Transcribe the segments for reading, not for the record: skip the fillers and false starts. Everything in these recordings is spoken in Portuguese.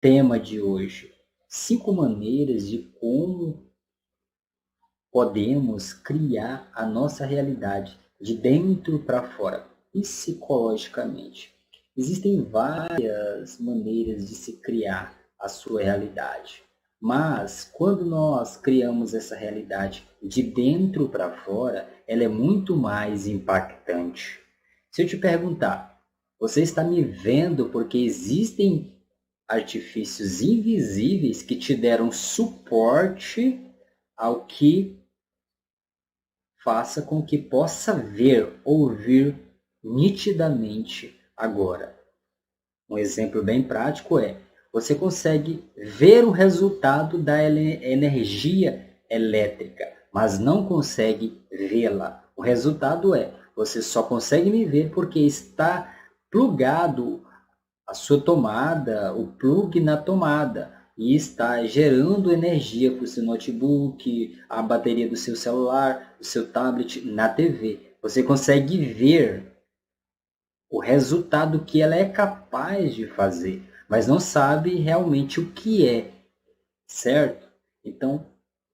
tema de hoje: 5 maneiras de como podemos criar a nossa realidade de dentro para fora, psicologicamente. Existem várias maneiras de se criar a sua realidade, mas quando nós criamos essa realidade de dentro para fora, ela é muito mais impactante. Se eu te perguntar, você está me vendo porque existem artifícios invisíveis que te deram suporte ao que faça com que possa ver, ouvir nitidamente agora. Um exemplo bem prático é: você consegue ver o resultado da energia elétrica, mas não consegue vê-la. O resultado é: você só consegue me ver porque está plugado a sua tomada, o plug na tomada, e está gerando energia para o seu notebook, a bateria do seu celular, do seu tablet, na TV. Você consegue ver o resultado que ela é capaz de fazer, mas não sabe realmente o que é, certo? Então,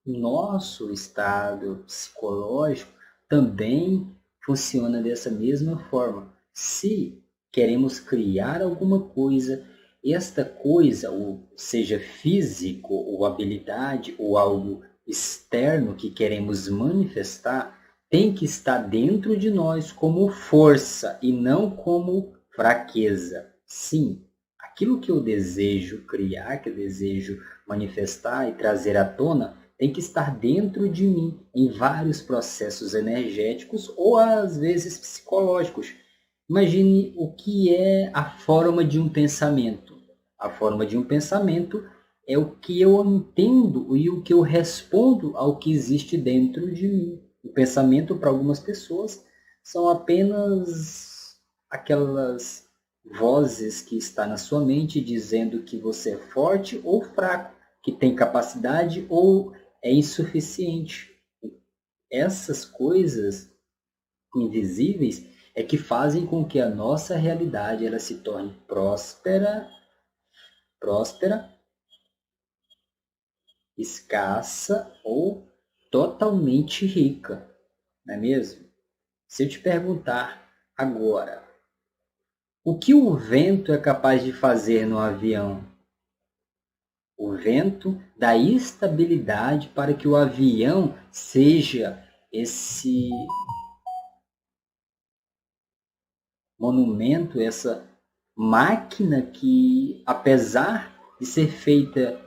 nosso estado psicológico também funciona dessa mesma forma. Se queremos criar alguma coisa, esta coisa, ou seja físico, ou habilidade, ou algo externo que queremos manifestar, tem que estar dentro de nós como força e não como fraqueza. Sim, aquilo que eu desejo criar, que eu desejo manifestar e trazer à tona, tem que estar dentro de mim, em vários processos energéticos ou às vezes psicológicos. Imagine o que é a forma de um pensamento. A forma de um pensamento é o que eu entendo e o que eu respondo ao que existe dentro de mim. O pensamento, para algumas pessoas, são apenas aquelas vozes que está na sua mente dizendo que você é forte ou fraco, que tem capacidade ou é insuficiente. Essas coisas invisíveis é que fazem com que a nossa realidade ela se torne próspera, escassa ou totalmente rica, não é mesmo? Se eu te perguntar agora, o que o vento é capaz de fazer no avião? O vento dá estabilidade para que o avião seja esse monumento, essa máquina que, apesar de ser feita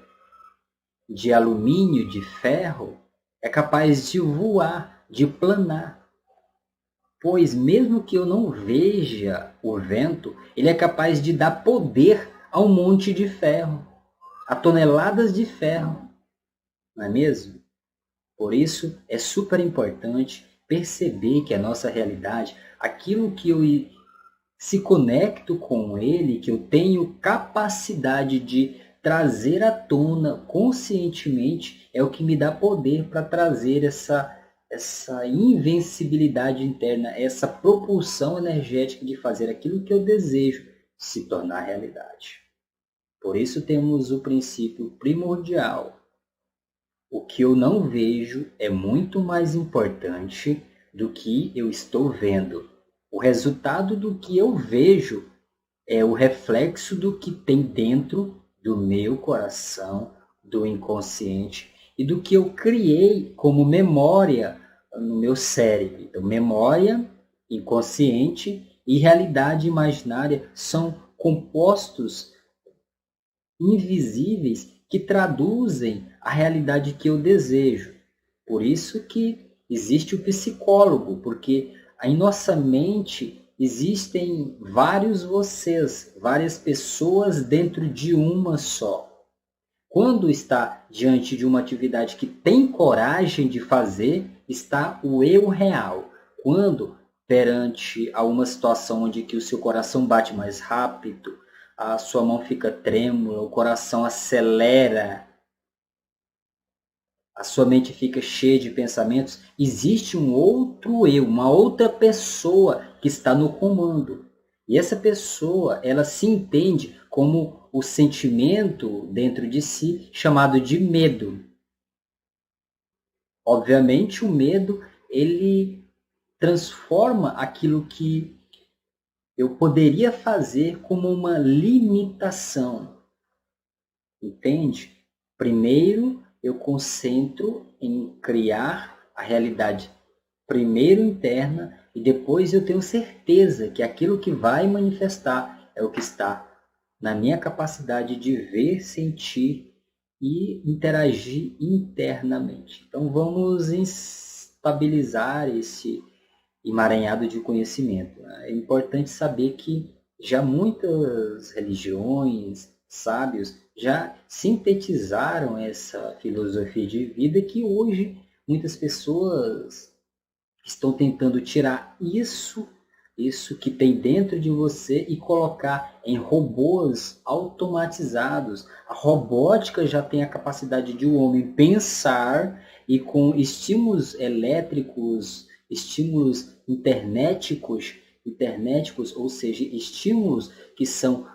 de alumínio, de ferro, é capaz de voar, de planar. Pois mesmo que eu não veja o vento, ele é capaz de dar poder a um monte de ferro, a toneladas de ferro, não é mesmo? Por isso é super importante perceber que a nossa realidade, aquilo que eu se conecto com ele, que eu tenho capacidade de trazer à tona conscientemente, é o que me dá poder para trazer essa invencibilidade interna, essa propulsão energética de fazer aquilo que eu desejo se tornar realidade. Por isso temos o princípio primordial. O que eu não vejo é muito mais importante do que eu estou vendo. O resultado do que eu vejo é o reflexo do que tem dentro do meu coração, do inconsciente e do que eu criei como memória no meu cérebro. Então, memória, inconsciente e realidade imaginária são compostos invisíveis que traduzem a realidade que eu desejo. Por isso que existe o psicólogo, porque em nossa mente existem vários vocês, várias pessoas dentro de uma só. Quando está diante de uma atividade que tem coragem de fazer, está o eu real. Quando perante a uma situação onde que o seu coração bate mais rápido, a sua mão fica trêmula, o coração acelera, a sua mente fica cheia de pensamentos, existe um outro eu, uma outra pessoa que está no comando. E essa pessoa, ela se entende como o sentimento dentro de si chamado de medo. Obviamente, o medo, ele transforma aquilo que eu poderia fazer como uma limitação, entende? Primeiro, eu concentro em criar a realidade, primeiro interna, e depois eu tenho certeza que aquilo que vai manifestar é o que está na minha capacidade de ver, sentir e interagir internamente. Então vamos estabilizar esse emaranhado de conhecimento. É importante saber que já muitas religiões, sábios, já sintetizaram essa filosofia de vida que hoje muitas pessoas estão tentando tirar isso que tem dentro de você e colocar em robôs automatizados. A robótica já tem a capacidade de o homem pensar e com estímulos elétricos, estímulos internéticos, ou seja, estímulos que são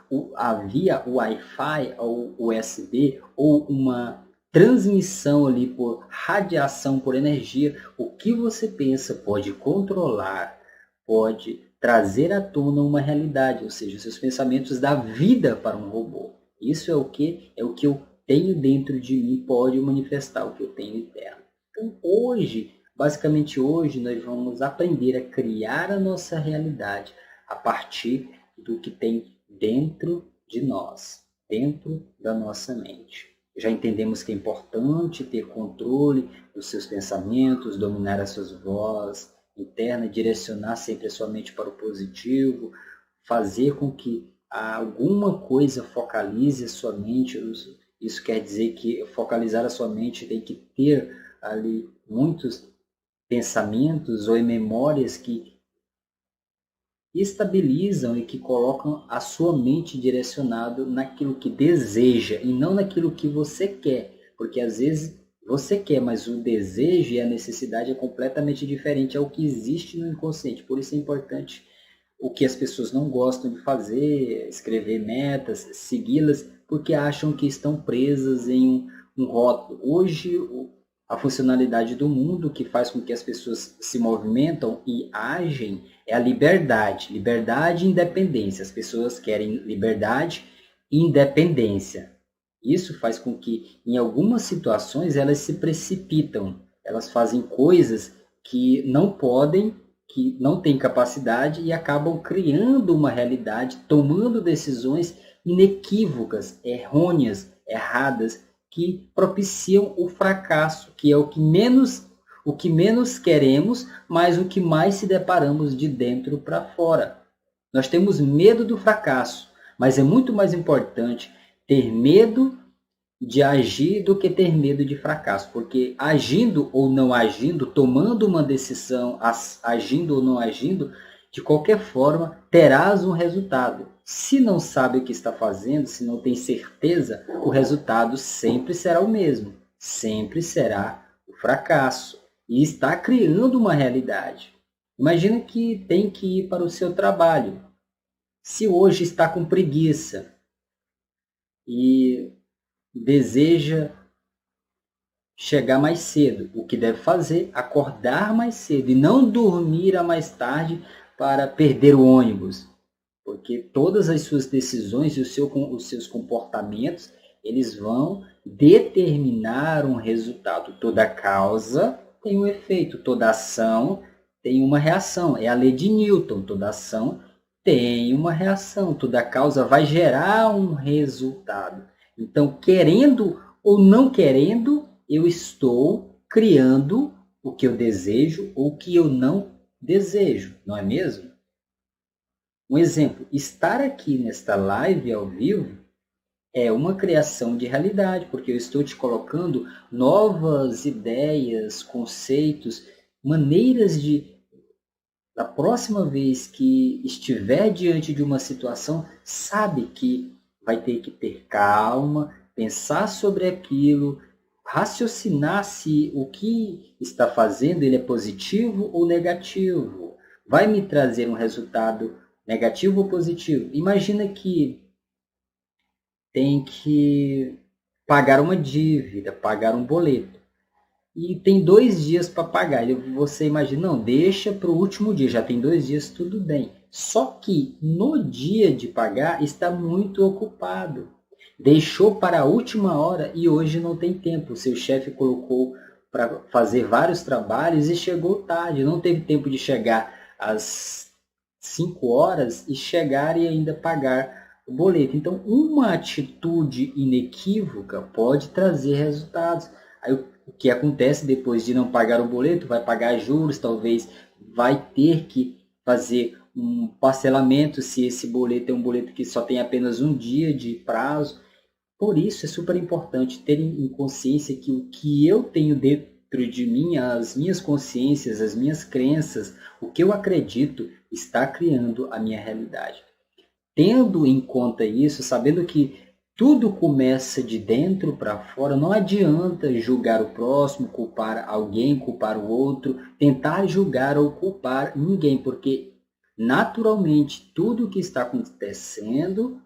via Wi-Fi ou USB ou uma transmissão ali por radiação, por energia, o que você pensa pode controlar, pode trazer à tona uma realidade, ou seja, seus pensamentos dão vida para um robô. Isso é o que? É o que eu tenho dentro de mim, pode manifestar o que eu tenho interno. Então, hoje, basicamente hoje, nós vamos aprender a criar a nossa realidade a partir do que tem dentro de nós, dentro da nossa mente. Já entendemos que é importante ter controle dos seus pensamentos, dominar as suas vozes internas, direcionar sempre a sua mente para o positivo, fazer com que alguma coisa focalize a sua mente. Isso quer dizer que focalizar a sua mente tem que ter ali muitos pensamentos ou memórias que estabilizam e que colocam a sua mente direcionado naquilo que deseja e não naquilo que você quer, porque às vezes você quer, mas o desejo e a necessidade é completamente diferente ao que existe no inconsciente. Por isso é importante o que as pessoas não gostam de fazer, escrever metas, segui-las, porque acham que estão presas em um rótulo. Hoje, a funcionalidade do mundo que faz com que as pessoas se movimentam e agem é a liberdade. Liberdade e independência. As pessoas querem liberdade e independência. Isso faz com que, em algumas situações, elas se precipitam. Elas fazem coisas que não podem, que não têm capacidade e acabam criando uma realidade, tomando decisões inequívocas, errôneas, erradas, que propiciam o fracasso, que é o que menos queremos, mas o que mais se deparamos de dentro para fora. Nós temos medo do fracasso, mas é muito mais importante ter medo de agir do que ter medo de fracasso, porque agindo ou não agindo, tomando uma decisão, agindo ou não agindo, de qualquer forma, terás um resultado. Se não sabe o que está fazendo, se não tem certeza, o resultado sempre será o mesmo, sempre será o fracasso. E está criando uma realidade. Imagina que tem que ir para o seu trabalho. Se hoje está com preguiça e deseja chegar mais cedo, o que deve fazer? Acordar mais cedo e não dormir a mais tarde para perder o ônibus. Porque todas as suas decisões e os seus comportamentos, eles vão determinar um resultado. Toda causa tem um efeito, toda ação tem uma reação. É a lei de Newton, toda ação tem uma reação, toda causa vai gerar um resultado. Então, querendo ou não querendo, eu estou criando o que eu desejo ou o que eu não desejo, não é mesmo? Um exemplo, estar aqui nesta live ao vivo é uma criação de realidade, porque eu estou te colocando novas ideias, conceitos, maneiras de, da próxima vez que estiver diante de uma situação, sabe que vai ter que ter calma, pensar sobre aquilo, raciocinar se o que está fazendo ele é positivo ou negativo. Vai me trazer um resultado Negativo ou positivo? Imagina que tem que pagar uma dívida, pagar um boleto. E tem 2 dias para pagar. E você imagina, não, deixa para o último dia, já tem 2 dias, tudo bem. Só que no dia de pagar está muito ocupado. Deixou para a última hora e hoje não tem tempo. O seu chefe colocou para fazer vários trabalhos e chegou tarde. Não teve tempo de chegar às 5 horas e chegar e ainda pagar o boleto. Então, uma atitude inequívoca pode trazer resultados. Aí, o que acontece depois de não pagar o boleto? Vai pagar juros, talvez vai ter que fazer um parcelamento se esse boleto é um boleto que só tem apenas um dia de prazo. Por isso é super importante ter em consciência que o que eu tenho dentro de mim, as minhas consciências, as minhas crenças, o que eu acredito está criando a minha realidade. Tendo em conta isso, sabendo que tudo começa de dentro para fora, não adianta julgar o próximo, culpar alguém, culpar o outro, tentar julgar ou culpar ninguém, porque naturalmente tudo o que está acontecendo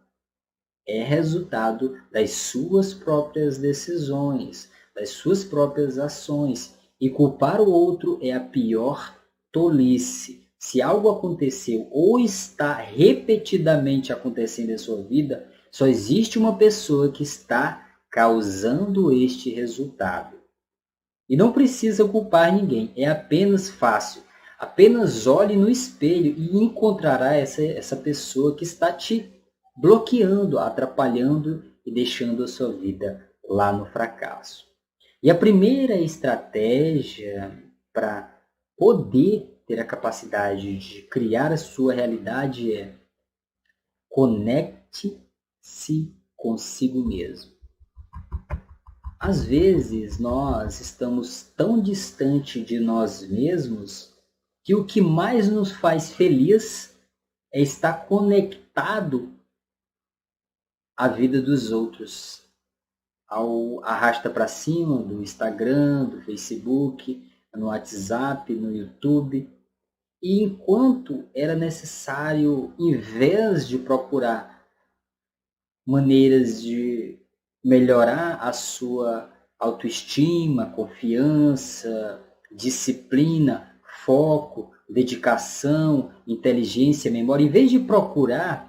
é resultado das suas próprias decisões, das suas próprias ações. E culpar o outro é a pior tolice. Se algo aconteceu ou está repetidamente acontecendo em sua vida, só existe uma pessoa que está causando este resultado. E não precisa culpar ninguém, é apenas fácil. Apenas olhe no espelho e encontrará essa pessoa que está te bloqueando, atrapalhando e deixando a sua vida lá no fracasso. E a primeira estratégia para poder ter a capacidade de criar a sua realidade é conecte-se consigo mesmo. Às vezes nós estamos tão distante de nós mesmos que o que mais nos faz feliz é estar conectado à vida dos outros, ao arrasta para cima do Instagram, do Facebook, no WhatsApp, no YouTube. E enquanto era necessário, em vez de procurar maneiras de melhorar a sua autoestima, confiança, disciplina, foco, dedicação, inteligência, memória, em vez de procurar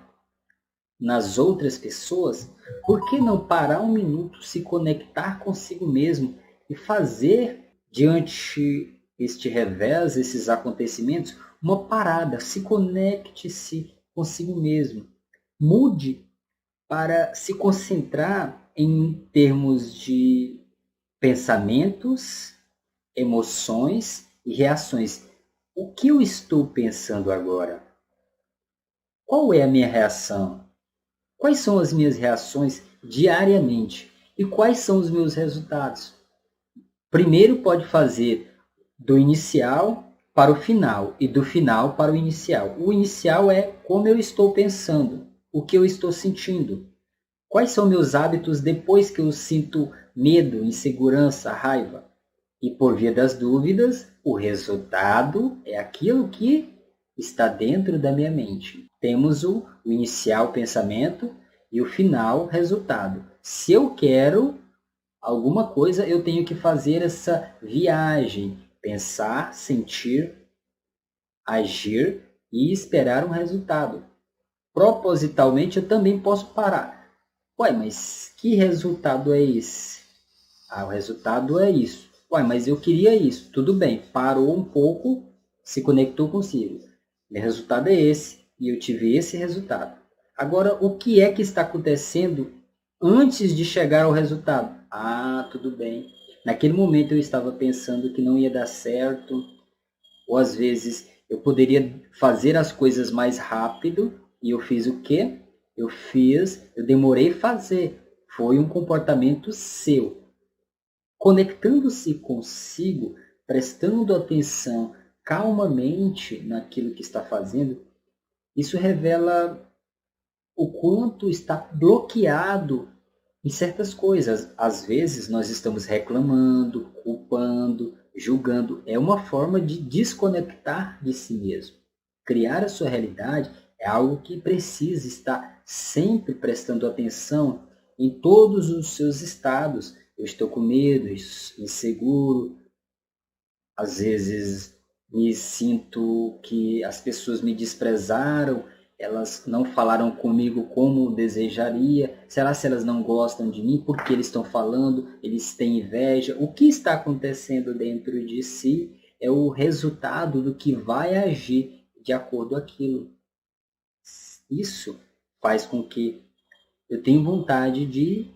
nas outras pessoas, por que não parar um minuto, se conectar consigo mesmo e fazer diante este revés, esses acontecimentos, uma parada, se conecte-se consigo mesmo. Mude para se concentrar em termos de pensamentos, emoções e reações. O que eu estou pensando agora? Qual é a minha reação? Quais são as minhas reações diariamente? E quais são os meus resultados? Primeiro pode fazer do inicial para o final e do final para o inicial. O inicial é como eu estou pensando, o que eu estou sentindo. Quais são meus hábitos depois que eu sinto medo, insegurança, raiva? E por via das dúvidas, o resultado é aquilo que está dentro da minha mente. Temos o inicial pensamento e o final resultado. Se eu quero alguma coisa, eu tenho que fazer essa viagem, pensar, sentir, agir e esperar um resultado. Propositalmente, eu também posso parar. Ué, mas que resultado é esse? Ah, o resultado é isso. Ué, mas eu queria isso. Tudo bem, parou um pouco, se conectou consigo. O resultado é esse e eu tive esse resultado. Agora, o que é que está acontecendo antes de chegar ao resultado? Ah, tudo bem. Naquele momento eu estava pensando que não ia dar certo, ou às vezes eu poderia fazer as coisas mais rápido e eu fiz o quê? Eu demorei a fazer. Foi um comportamento seu. Conectando-se consigo, prestando atenção calmamente naquilo que está fazendo, isso revela o quanto está bloqueado em certas coisas. Às vezes nós estamos reclamando, culpando, julgando. É uma forma de desconectar de si mesmo. Criar a sua realidade É algo que precisa estar sempre prestando atenção em todos os seus estados. Eu estou com medo, inseguro, às vezes me sinto que as pessoas me desprezaram, elas não falaram comigo como desejaria. Será se elas não gostam de mim? Por que eles estão falando? Eles têm inveja? O que está acontecendo dentro de si é o resultado do que vai agir de acordo com aquilo. Isso faz com que eu tenha vontade de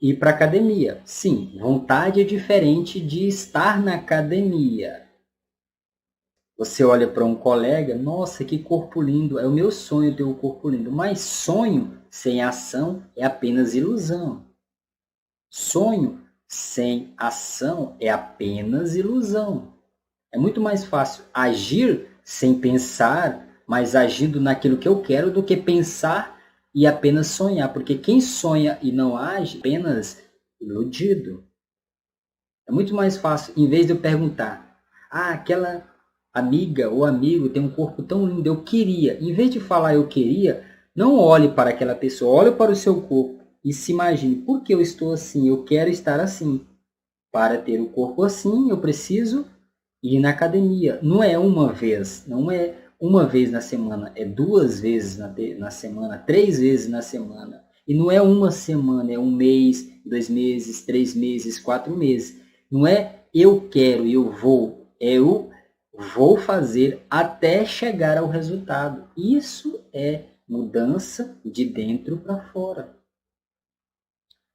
ir para a academia. Sim, vontade é diferente de estar na academia. Você olha para um colega, nossa, que corpo lindo, é o meu sonho ter um corpo lindo. Mas sonho sem ação é apenas ilusão. Sonho sem ação é apenas ilusão. É muito mais fácil agir sem pensar, mas agindo naquilo que eu quero, do que pensar e apenas sonhar. Porque quem sonha e não age, apenas iludido. É muito mais fácil, em vez de eu perguntar, aquela amiga ou amigo tem um corpo tão lindo, eu queria. Em vez de falar eu queria, não olhe para aquela pessoa, olhe para o seu corpo e se imagine, por que eu estou assim? Eu quero estar assim. Para ter o corpo assim, eu preciso ir na academia. Não é uma vez, não é uma vez na semana, é 2 vezes na semana, 3 vezes na semana. E não é uma semana, é 1 mês, 2 meses, 3 meses, 4 meses. Não é eu quero e eu vou, é eu vou fazer até chegar ao resultado. Isso é mudança de dentro para fora.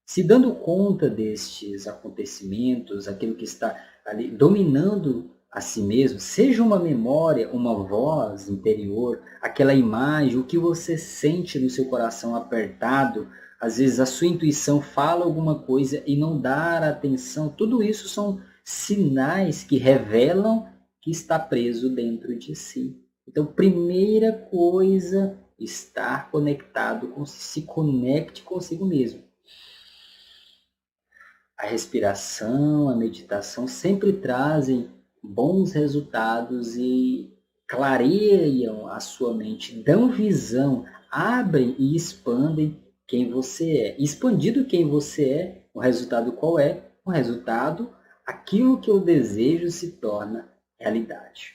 Se dando conta destes acontecimentos, aquilo que está ali dominando a si mesmo, seja uma memória, uma voz interior, aquela imagem, o que você sente no seu coração apertado, às vezes a sua intuição fala alguma coisa e não dar atenção, tudo isso são sinais que revelam que está preso dentro de si. Então, primeira coisa, estar conectado, se conecte consigo mesmo. A respiração, a meditação sempre trazem bons resultados e clareiam a sua mente, dão visão, abrem e expandem quem você é. Expandido quem você é, o resultado qual é? O resultado, aquilo que eu desejo se torna realidade.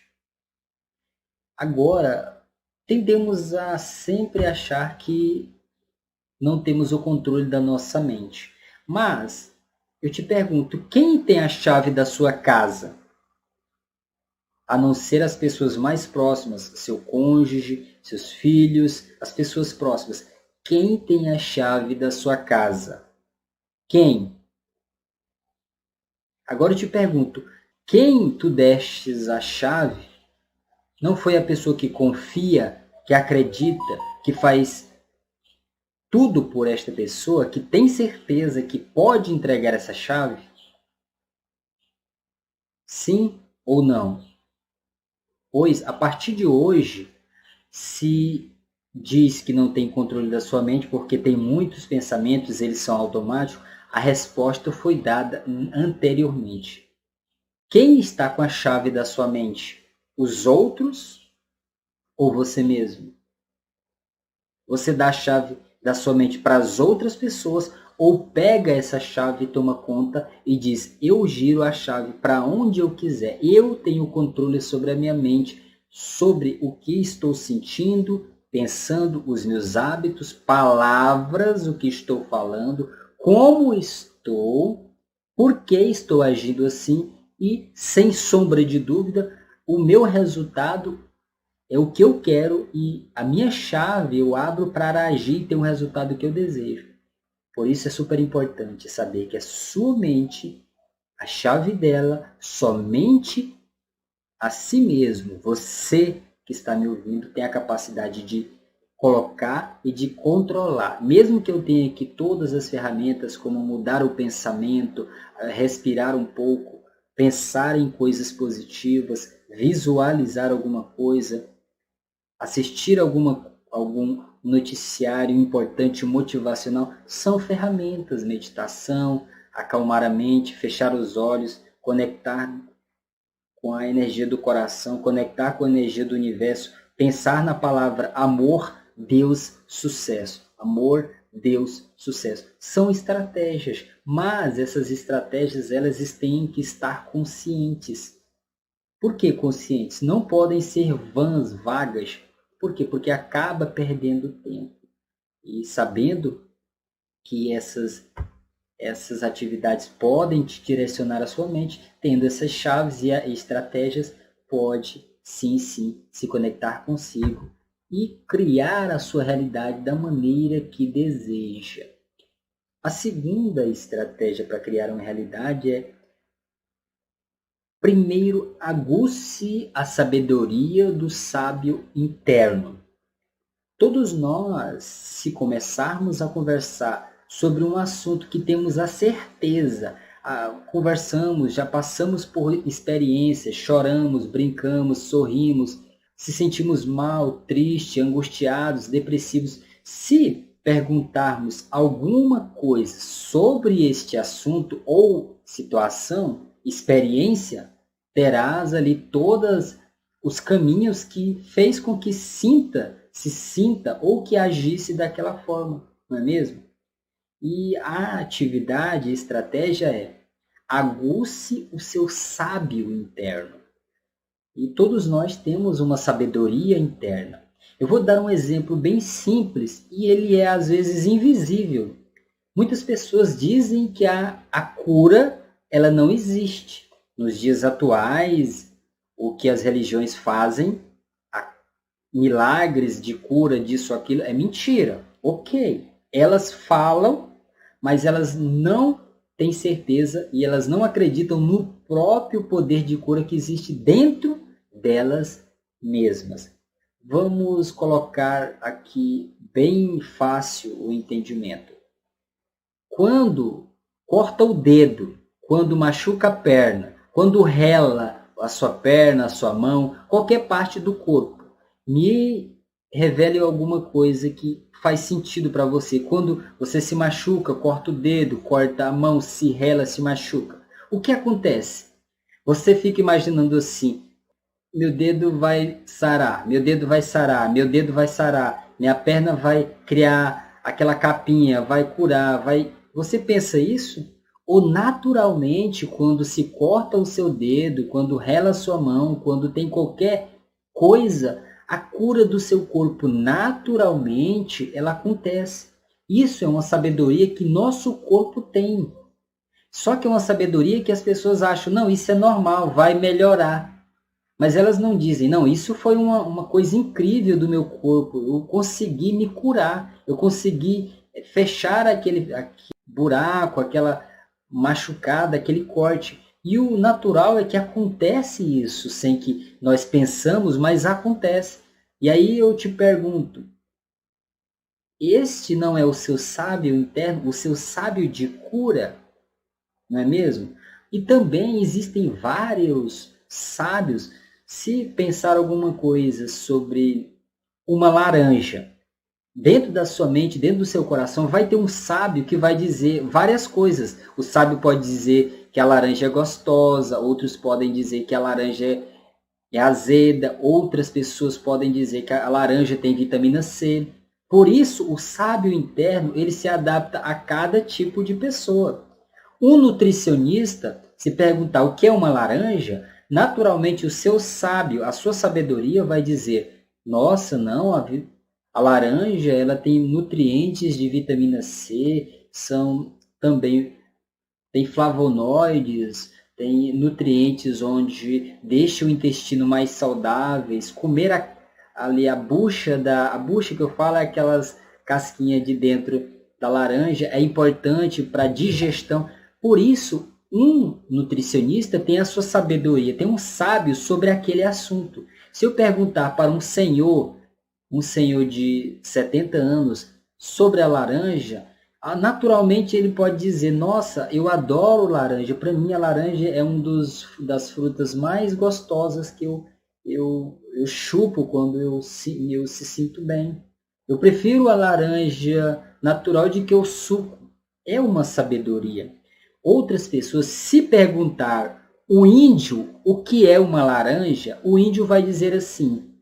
Agora, tendemos a sempre achar que não temos o controle da nossa mente. Mas eu te pergunto, quem tem a chave da sua casa? A não ser as pessoas mais próximas, seu cônjuge, seus filhos, as pessoas próximas. Quem tem a chave da sua casa? Quem? Agora eu te pergunto, quem tu destes a chave não foi a pessoa que confia, que acredita, que faz tudo por esta pessoa, que tem certeza que pode entregar essa chave? Sim ou não? Pois, a partir de hoje, se diz que não tem controle da sua mente porque tem muitos pensamentos, eles são automáticos, a resposta foi dada anteriormente. Quem está com a chave da sua mente? Os outros ou você mesmo? Você dá a chave da sua mente para as outras pessoas ou pega essa chave e toma conta e diz, eu giro a chave para onde eu quiser. Eu tenho controle sobre a minha mente, sobre o que estou sentindo, pensando, os meus hábitos, palavras, o que estou falando, como estou, por que estou agindo assim e, sem sombra de dúvida, o meu resultado é o que eu quero e a minha chave eu abro para agir e ter um resultado que eu desejo. Por isso é super importante saber que a sua mente, a chave dela, somente a si mesmo, você que está me ouvindo, tem a capacidade de colocar e de controlar. Mesmo que eu tenha aqui todas as ferramentas, como mudar o pensamento, respirar um pouco, pensar em coisas positivas, visualizar alguma coisa, assistir algum noticiário importante, motivacional, são ferramentas, meditação, acalmar a mente, fechar os olhos, conectar com a energia do coração, conectar com a energia do universo. pensar na palavra amor, Deus, sucesso. Amor, Deus, sucesso. São estratégias, mas essas estratégias elas têm que estar conscientes. Por que conscientes? Não podem ser vãs, vagas. Por quê? Porque acaba perdendo tempo. E sabendo que essas atividades podem te direcionar a sua mente, tendo essas chaves e estratégias, pode sim se conectar consigo e criar a sua realidade da maneira que deseja. A segunda estratégia para criar uma realidade é: primeiro, aguce a sabedoria do sábio interno. Todos nós, se começarmos a conversar sobre um assunto que temos a certeza, conversamos, já passamos por experiências, choramos, brincamos, sorrimos, se sentimos mal, tristes, angustiados, depressivos. Se perguntarmos alguma coisa sobre este assunto ou situação, experiência, terás ali todos os caminhos que fez com que se sinta ou que agisse daquela forma, não é mesmo? E a atividade, a estratégia é: aguce o seu sábio interno. E todos nós temos uma sabedoria interna. Eu vou dar um exemplo bem simples e ele é às vezes invisível. Muitas pessoas dizem que a cura ela não existe. Nos dias atuais, o que as religiões fazem, milagres de cura disso, aquilo, é mentira. Ok, elas falam, mas elas não têm certeza e elas não acreditam no próprio poder de cura que existe dentro delas mesmas. Vamos colocar aqui bem fácil o entendimento. Quando corta o dedo, quando machuca a perna, quando rela a sua perna, a sua mão, qualquer parte do corpo, me revele alguma coisa que faz sentido para você. Quando você se machuca, corta o dedo, corta a mão, se rela, se machuca. O que acontece? Você fica imaginando assim: meu dedo vai sarar, meu dedo vai sarar, meu dedo vai sarar, minha perna vai criar aquela capinha, vai curar, vai... Você pensa isso? Ou naturalmente, quando se corta o seu dedo, quando rela a sua mão, quando tem qualquer coisa, a cura do seu corpo naturalmente ela acontece. Isso é uma sabedoria que nosso corpo tem. Só que é uma sabedoria que as pessoas acham: não, isso é normal, vai melhorar. Mas elas não dizem: não, isso foi uma coisa incrível do meu corpo, eu consegui me curar, eu consegui fechar aquele buraco, aquela machucada, aquele corte. E o natural é que acontece isso, sem que nós pensamos, mas acontece. E aí eu te pergunto: este não é o seu sábio interno, o seu sábio de cura? Não é mesmo? E também existem vários sábios. Se pensar alguma coisa sobre uma laranja, dentro da sua mente, dentro do seu coração, vai ter um sábio que vai dizer várias coisas. O sábio pode dizer que a laranja é gostosa, outros podem dizer que a laranja é azeda, outras pessoas podem dizer que a laranja tem vitamina C. Por isso, o sábio interno, ele se adapta a cada tipo de pessoa. Um nutricionista, se perguntar o que é uma laranja, naturalmente o seu sábio, a sua sabedoria vai dizer: nossa, não, a laranja ela tem nutrientes de vitamina C, tem flavonoides, tem nutrientes onde deixa o intestino mais saudáveis. Comer ali a bucha que eu falo é aquelas casquinhas de dentro da laranja, é importante para a digestão. Por isso, um nutricionista tem a sua sabedoria, tem um sábio sobre aquele assunto. Se eu perguntar para um senhor de 70 anos sobre a laranja, naturalmente ele pode dizer: nossa, eu adoro laranja, para mim a laranja é das frutas mais gostosas que eu chupo quando eu se sinto bem. Eu prefiro a laranja natural de que o suco. É uma sabedoria. Outras pessoas, se perguntar o índio o que é uma laranja, o índio vai dizer assim: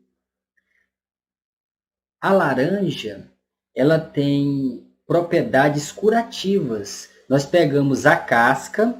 A laranja, ela tem propriedades curativas. Nós pegamos a casca,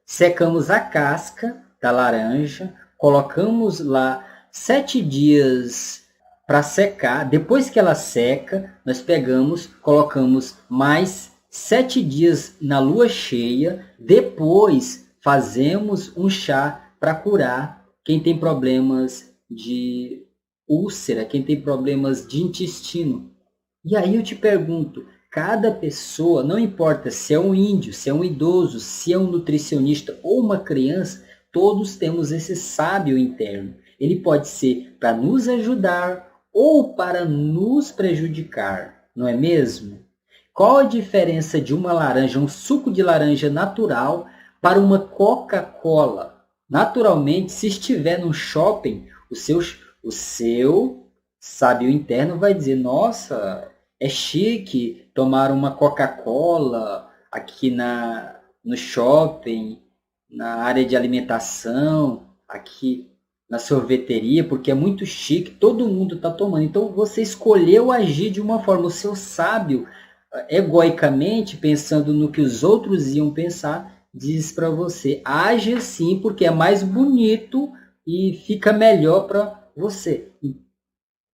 secamos a casca da laranja, colocamos lá 7 dias para secar. Depois que ela seca, nós pegamos, colocamos mais 7 dias na lua cheia. Depois fazemos um chá para curar quem tem problemas de úlcera, quem tem problemas de intestino. E aí eu te pergunto, cada pessoa, não importa se é um índio, se é um idoso, se é um nutricionista ou uma criança, todos temos esse sábio interno. Ele pode ser para nos ajudar ou para nos prejudicar, não é mesmo? Qual a diferença de uma laranja, um suco de laranja natural, para uma Coca-Cola? Naturalmente, se estiver no shopping, o seu sábio interno vai dizer, nossa, é chique tomar uma Coca-Cola aqui no shopping, na área de alimentação, aqui na sorveteria, porque é muito chique, todo mundo está tomando. Então você escolheu agir de uma forma, o seu sábio, egoicamente, pensando no que os outros iam pensar, diz para você, age assim porque é mais bonito e fica melhor para você.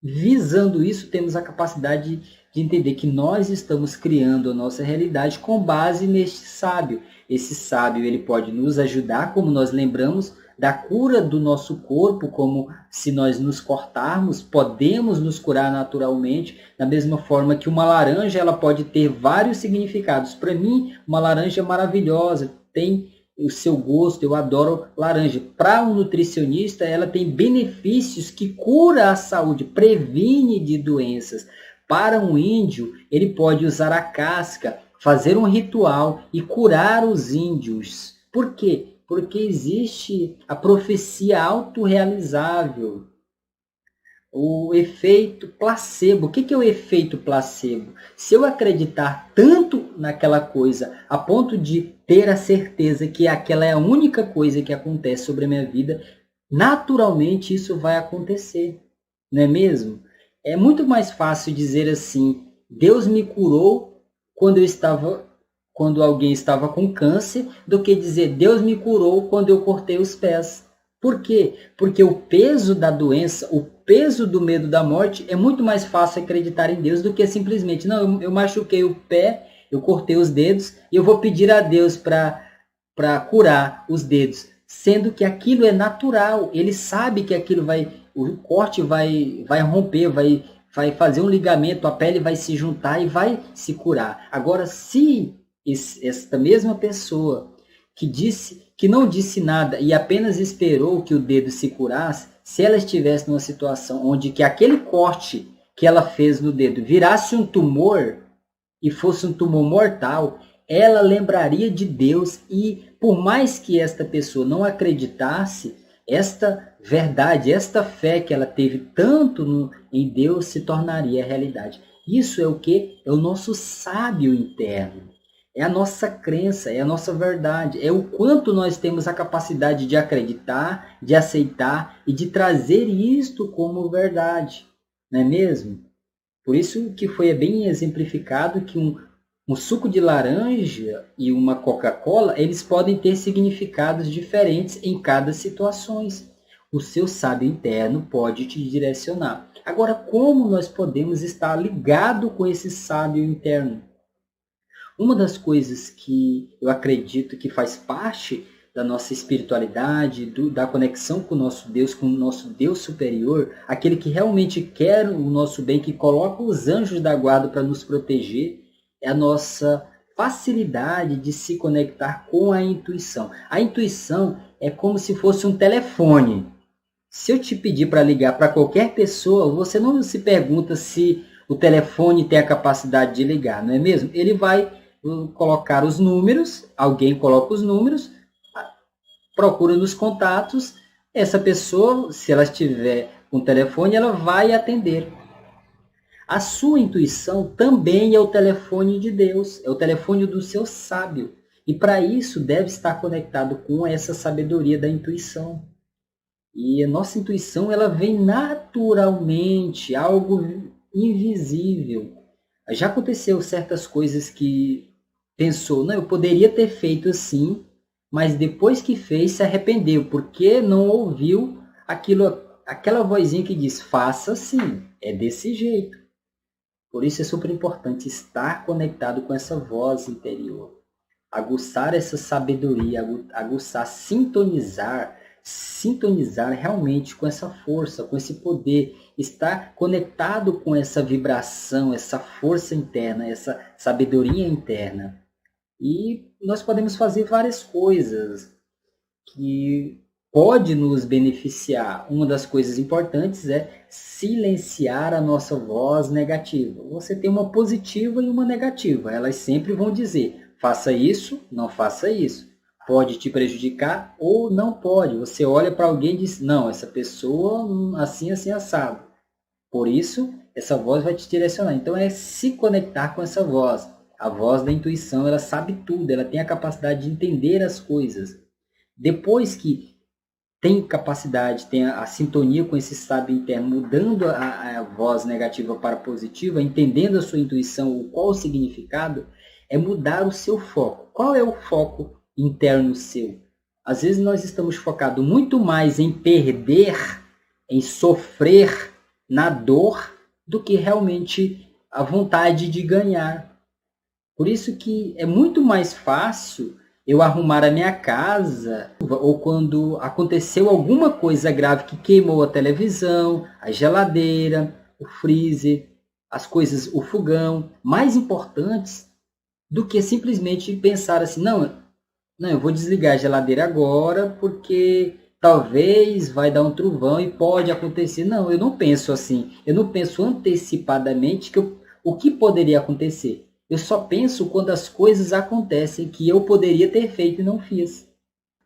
Visando isso, temos a capacidade de entender que nós estamos criando a nossa realidade com base neste sábio. Esse sábio ele pode nos ajudar, como nós lembramos, da cura do nosso corpo, como se nós nos cortarmos, podemos nos curar naturalmente, da mesma forma que uma laranja ela pode ter vários significados. Para mim, uma laranja é maravilhosa, tem o seu gosto, eu adoro laranja. Para um nutricionista, ela tem benefícios que cura a saúde, previne de doenças. Para um índio, ele pode usar a casca, fazer um ritual e curar os índios. Por quê? Porque existe a profecia autorrealizável. O efeito placebo. O que é o efeito placebo? Se eu acreditar tanto naquela coisa, a ponto de ter a certeza que aquela é a única coisa que acontece sobre a minha vida, naturalmente isso vai acontecer. Não é mesmo? É muito mais fácil dizer assim, Deus me curou quando alguém estava com câncer, do que dizer Deus me curou quando eu cortei os pés. Por quê? Porque o peso da doença, o peso do medo da morte, é muito mais fácil acreditar em Deus do que simplesmente, não, eu machuquei o pé, eu cortei os dedos e eu vou pedir a Deus para curar os dedos. Sendo que aquilo é natural, ele sabe que aquilo o corte vai romper, vai fazer um ligamento, a pele vai se juntar e vai se curar. Agora, se esta mesma pessoa que não disse nada e apenas esperou que o dedo se curasse, se ela estivesse numa situação onde que aquele corte que ela fez no dedo virasse um tumor e fosse um tumor mortal, ela lembraria de Deus e por mais que esta pessoa não acreditasse, esta verdade, esta fé que ela teve tanto em Deus se tornaria realidade. Isso é o que? É o nosso sábio interno. É a nossa crença, é a nossa verdade, é o quanto nós temos a capacidade de acreditar, de aceitar e de trazer isto como verdade, não é mesmo? Por isso que foi bem exemplificado que um suco de laranja e uma Coca-Cola, eles podem ter significados diferentes em cada situação. O seu sábio interno pode te direcionar. Agora, como nós podemos estar ligado com esse sábio interno? Uma das coisas que eu acredito que faz parte da nossa espiritualidade, da conexão com o nosso Deus superior, aquele que realmente quer o nosso bem, que coloca os anjos da guarda para nos proteger, é a nossa facilidade de se conectar com a intuição. A intuição é como se fosse um telefone. Se eu te pedir para ligar para qualquer pessoa, você não se pergunta se o telefone tem a capacidade de ligar, não é mesmo? Ele vai colocar os números, alguém coloca os números, procura nos contatos, essa pessoa, se ela estiver com o telefone, ela vai atender. A sua intuição também é o telefone de Deus, é o telefone do seu sábio. E para isso deve estar conectado com essa sabedoria da intuição. E a nossa intuição ela vem naturalmente, algo invisível. Já aconteceu certas coisas que pensou, não, eu poderia ter feito assim, mas depois que fez se arrependeu, porque não ouviu aquela vozinha que diz, faça assim, é desse jeito. Por isso é super importante estar conectado com essa voz interior, aguçar essa sabedoria, aguçar, sintonizar realmente com essa força, com esse poder, estar conectado com essa vibração, essa força interna, essa sabedoria interna. E nós podemos fazer várias coisas que pode nos beneficiar. Uma das coisas importantes é silenciar a nossa voz negativa. Você tem uma positiva e uma negativa. Elas sempre vão dizer, faça isso, não faça isso. Pode te prejudicar ou não pode. Você olha para alguém e diz, não, essa pessoa assim, assim, assado. Por isso, essa voz vai te direcionar. Então, é se conectar com essa voz. A voz da intuição, ela sabe tudo, ela tem a capacidade de entender as coisas. Depois que tem capacidade, tem a sintonia com esse sábio interno, mudando a voz negativa para positiva, entendendo a sua intuição, qual o significado, é mudar o seu foco. Qual é o foco interno seu? Às vezes nós estamos focados muito mais em perder, em sofrer na dor, do que realmente a vontade de ganhar. Por isso que é muito mais fácil eu arrumar a minha casa, ou quando aconteceu alguma coisa grave que queimou a televisão, a geladeira, o freezer, as coisas, o fogão, mais importantes do que simplesmente pensar assim, não, eu vou desligar a geladeira agora porque talvez vai dar um trovão e pode acontecer. Não, eu não penso assim. Eu não penso antecipadamente o que poderia acontecer. Eu só penso quando as coisas acontecem que eu poderia ter feito e não fiz.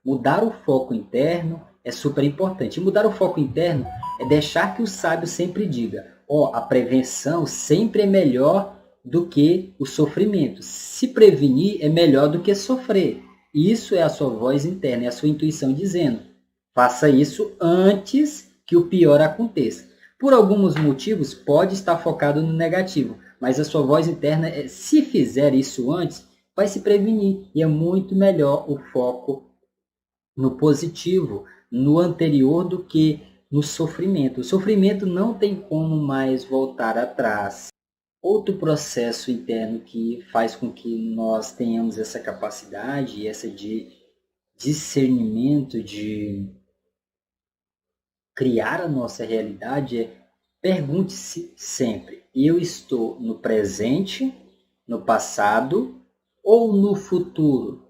Mudar o foco interno é super importante. E mudar o foco interno é deixar que o sábio sempre diga, a prevenção sempre é melhor do que o sofrimento. Se prevenir é melhor do que sofrer. Isso é a sua voz interna, é a sua intuição dizendo, faça isso antes que o pior aconteça. Por alguns motivos, pode estar focado no negativo, mas a sua voz interna, se fizer isso antes, vai se prevenir. E é muito melhor o foco no positivo, no anterior, do que no sofrimento. O sofrimento não tem como mais voltar atrás. Outro processo interno que faz com que nós tenhamos essa capacidade, essa de discernimento, de criar a nossa realidade, é pergunte-se sempre, eu estou no presente, no passado ou no futuro?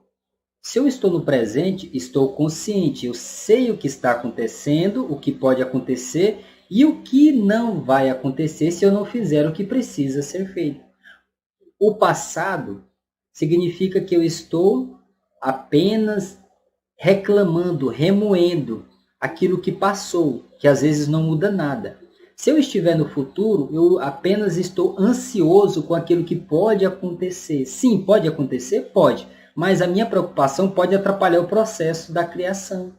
Se eu estou no presente, estou consciente, eu sei o que está acontecendo, o que pode acontecer e o que não vai acontecer se eu não fizer o que precisa ser feito. O passado significa que eu estou apenas reclamando, remoendo aquilo que passou, que às vezes não muda nada. Se eu estiver no futuro, eu apenas estou ansioso com aquilo que pode acontecer. Sim, pode acontecer? Pode. Mas a minha preocupação pode atrapalhar o processo da criação.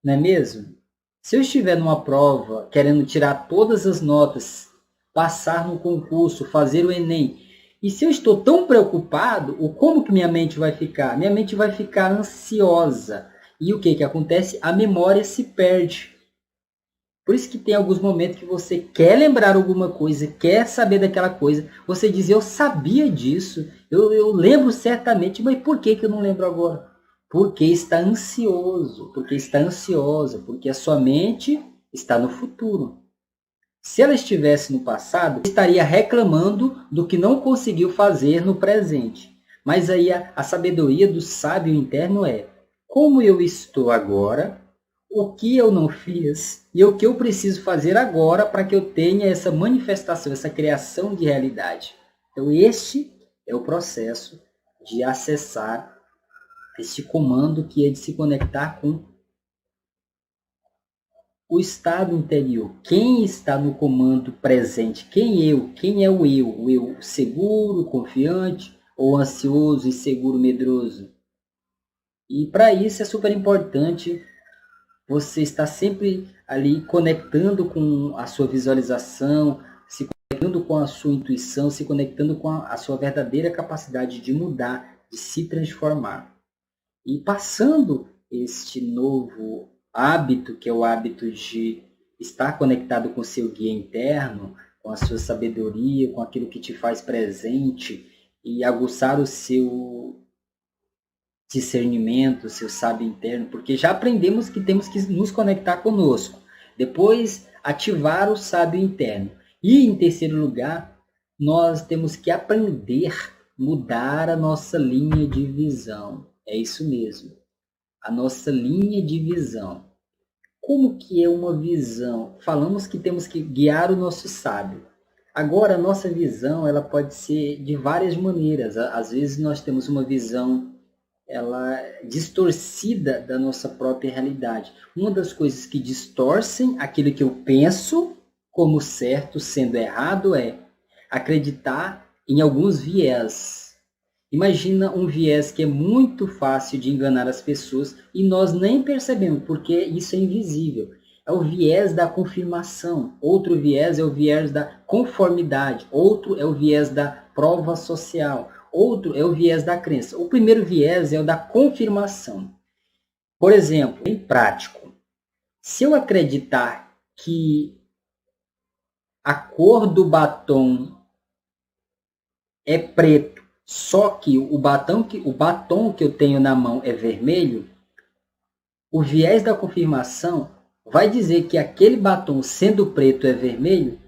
Não é mesmo? Se eu estiver numa prova, querendo tirar todas as notas, passar no concurso, fazer o Enem, e se eu estou tão preocupado, como que minha mente vai ficar? Minha mente vai ficar ansiosa. E o que acontece? A memória se perde. Por isso que tem alguns momentos que você quer lembrar alguma coisa, quer saber daquela coisa, você diz, eu sabia disso, eu lembro certamente, mas por que eu não lembro agora? Porque está ansioso, porque está ansiosa, porque a sua mente está no futuro. Se ela estivesse no passado, estaria reclamando do que não conseguiu fazer no presente. Mas aí a sabedoria do sábio interno é, como eu estou agora, o que eu não fiz e o que eu preciso fazer agora para que eu tenha essa manifestação, essa criação de realidade. Então este é o processo de acessar esse comando que é de se conectar com o estado interior. Quem está no comando presente? Quem é o eu? O eu seguro, confiante ou ansioso, inseguro, medroso? E para isso é super importante você estar sempre ali conectando com a sua visualização, se conectando com a sua intuição, se conectando com a sua verdadeira capacidade de mudar, de se transformar. E passando este novo hábito, que é o hábito de estar conectado com o seu guia interno, com a sua sabedoria, com aquilo que te faz presente, e aguçar o seu discernimento, o seu sábio interno, porque já aprendemos que temos que nos conectar conosco. Depois, ativar o sábio interno. E, em terceiro lugar, nós temos que aprender a mudar a nossa linha de visão. É isso mesmo. A nossa linha de visão. Como que é uma visão? Falamos que temos que guiar o nosso sábio. Agora, a nossa visão ela pode ser de várias maneiras. Às vezes, nós temos uma visão distorcida da nossa própria realidade. Uma das coisas que distorcem aquilo que eu penso como certo, sendo errado, é acreditar em alguns viés. Imagina um viés que é muito fácil de enganar as pessoas e nós nem percebemos, porque isso é invisível. É o viés da confirmação. Outro viés é o viés da conformidade. Outro é o viés da prova social. Outro é o viés da crença. O primeiro viés é o da confirmação. Por exemplo, em prático, se eu acreditar que a cor do batom é preto, só que o batom que eu tenho na mão é vermelho, o viés da confirmação vai dizer que aquele batom, sendo preto, é vermelho.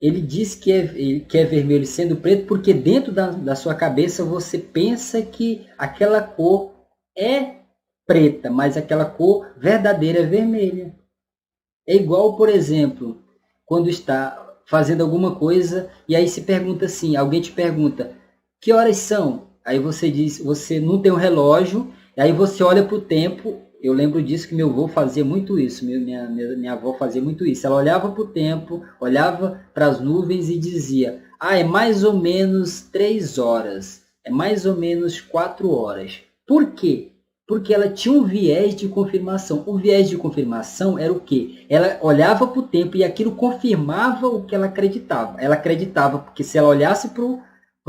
Ele diz que é vermelho sendo preto porque dentro da sua cabeça você pensa que aquela cor é preta, mas aquela cor verdadeira é vermelha. É igual, por exemplo, quando está fazendo alguma coisa e aí se pergunta assim, alguém te pergunta, que horas são? Aí você diz, você não tem um relógio, e aí você olha para o tempo. Eu lembro disso que meu avô fazia muito isso, minha avó fazia muito isso. Ela olhava para o tempo, olhava para as nuvens e dizia, é mais ou menos 3 horas, é mais ou menos 4 horas. Por quê? Porque ela tinha um viés de confirmação. O viés de confirmação era o quê? Ela olhava para o tempo e aquilo confirmava o que ela acreditava. Ela acreditava porque se ela olhasse para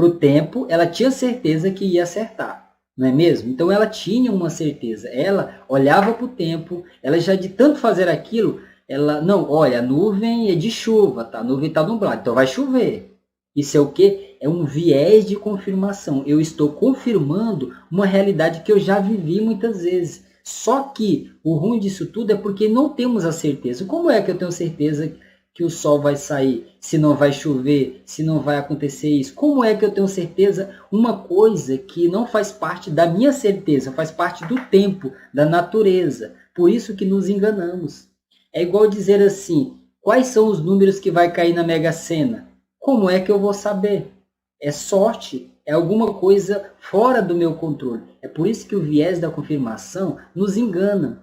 o tempo, ela tinha certeza que ia acertar. Não é mesmo? Então ela tinha uma certeza. Ela olhava para o tempo, ela já de tanto fazer aquilo, ela, não, olha, a nuvem é de chuva, tá? A nuvem está nublada, então vai chover. Isso é o quê? É um viés de confirmação. Eu estou confirmando uma realidade que eu já vivi muitas vezes. Só que o ruim disso tudo é porque não temos a certeza. Como é que eu tenho certeza que o sol vai sair, se não vai chover, se não vai acontecer isso? Como é que eu tenho certeza? Uma coisa que não faz parte da minha certeza, faz parte do tempo, da natureza. Por isso que nos enganamos. É igual dizer assim, quais são os números que vai cair na Mega Sena? Como é que eu vou saber? É sorte, é alguma coisa fora do meu controle. É por isso que o viés da confirmação nos engana,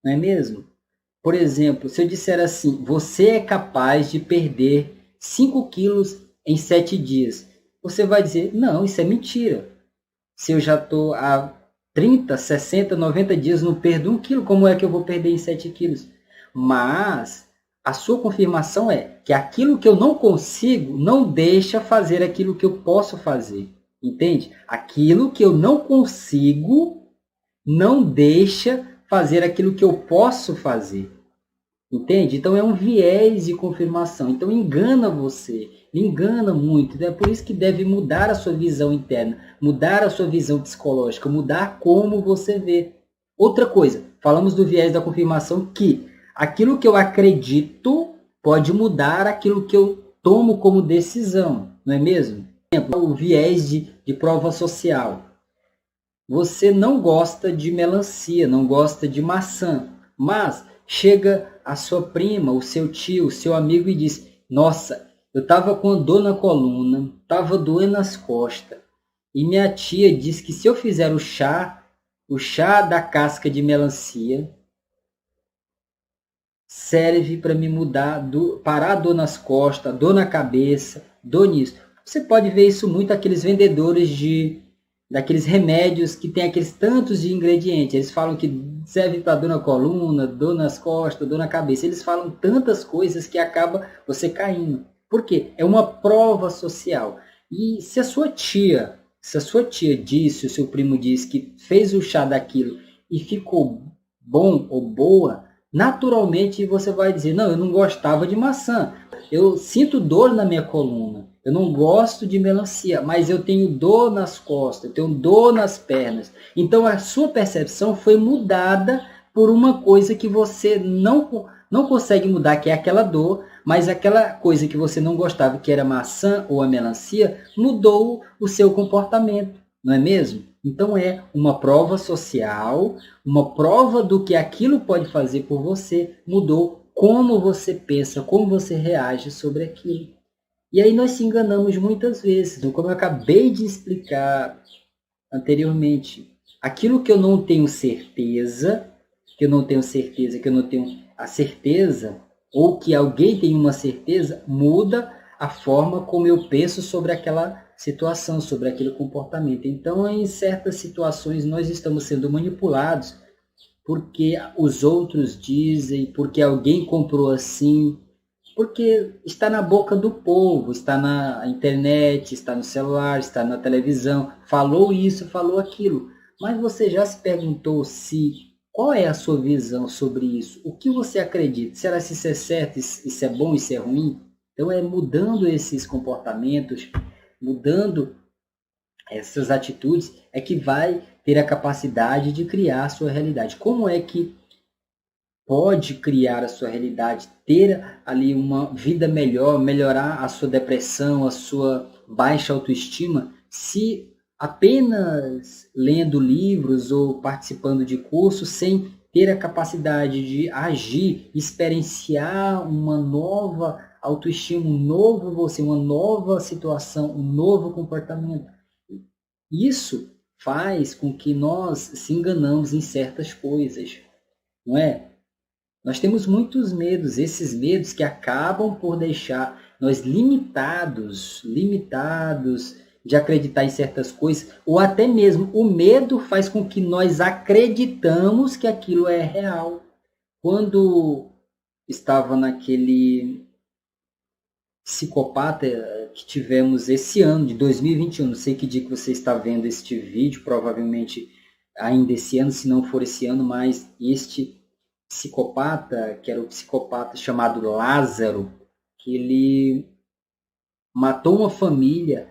não é mesmo? Por exemplo, se eu disser assim, você é capaz de perder 5 quilos em 7 dias. Você vai dizer, não, isso é mentira. Se eu já estou há 30, 60, 90 dias não perdo 1 quilo, como é que eu vou perder em 7 quilos? Mas a sua confirmação é que aquilo que eu não consigo não deixa fazer aquilo que eu posso fazer. Entende? Aquilo que eu não consigo não deixa fazer aquilo que eu posso fazer. Entende? Então é um viés de confirmação. Então engana você, engana muito. Então, é por isso que deve mudar a sua visão interna, mudar a sua visão psicológica, mudar como você vê. Outra coisa, falamos do viés da confirmação que aquilo que eu acredito pode mudar aquilo que eu tomo como decisão, não é mesmo? Por exemplo, o viés de prova social. Você não gosta de melancia, não gosta de maçã, mas chega a sua prima, o seu tio, o seu amigo e diz, nossa, eu estava com dor na coluna, estava doendo as costas, e minha tia disse que se eu fizer o chá da casca de melancia, serve para me mudar, parar a dor nas costas, dor na cabeça, dor nisso. Você pode ver isso muito aqueles vendedores daqueles remédios que tem aqueles tantos de ingredientes. Eles falam que serve para dor na coluna, dor nas costas, dor na cabeça. Eles falam tantas coisas que acaba você caindo. Por quê? É uma prova social. E se a sua tia disse, o seu primo disse que fez o chá daquilo e ficou bom ou boa, naturalmente você vai dizer, não, eu não gostava de maçã, eu sinto dor na minha coluna, eu não gosto de melancia, mas eu tenho dor nas costas, eu tenho dor nas pernas. Então a sua percepção foi mudada por uma coisa que você não consegue mudar, que é aquela dor, mas aquela coisa que você não gostava, que era a maçã ou a melancia, mudou o seu comportamento, não é mesmo? Então é uma prova social, uma prova do que aquilo pode fazer por você, mudou como você pensa, como você reage sobre aquilo. E aí nós se enganamos muitas vezes, como eu acabei de explicar anteriormente. Aquilo que eu não tenho certeza, que eu não tenho certeza, que eu não tenho a certeza, ou que alguém tem uma certeza, muda a forma como eu penso sobre aquela situação, sobre aquele comportamento. Então, em certas situações, nós estamos sendo manipulados porque os outros dizem, porque alguém comprou assim, porque está na boca do povo, está na internet, está no celular, está na televisão, falou isso, falou aquilo. Mas você já se perguntou se qual é a sua visão sobre isso? O que você acredita? Será se isso é certo, isso é bom, isso é ruim? Então é mudando esses comportamentos, mudando essas atitudes, é que vai ter a capacidade de criar a sua realidade. Como é que pode criar a sua realidade, ter ali uma vida melhor, melhorar a sua depressão, a sua baixa autoestima, se apenas lendo livros ou participando de cursos sem ter a capacidade de agir, experienciar uma nova autoestima, um novo você, uma nova situação, um novo comportamento. Isso faz com que nós se enganamos em certas coisas, não é? Nós temos muitos medos, esses medos que acabam por deixar nós limitados de acreditar em certas coisas, ou até mesmo o medo faz com que nós acreditamos que aquilo é real. Quando estava naquele psicopata que tivemos esse ano de 2021, não sei que dia que você está vendo este vídeo, provavelmente ainda esse ano, se não for esse ano, mas este psicopata, que era o psicopata chamado Lázaro, que ele matou uma família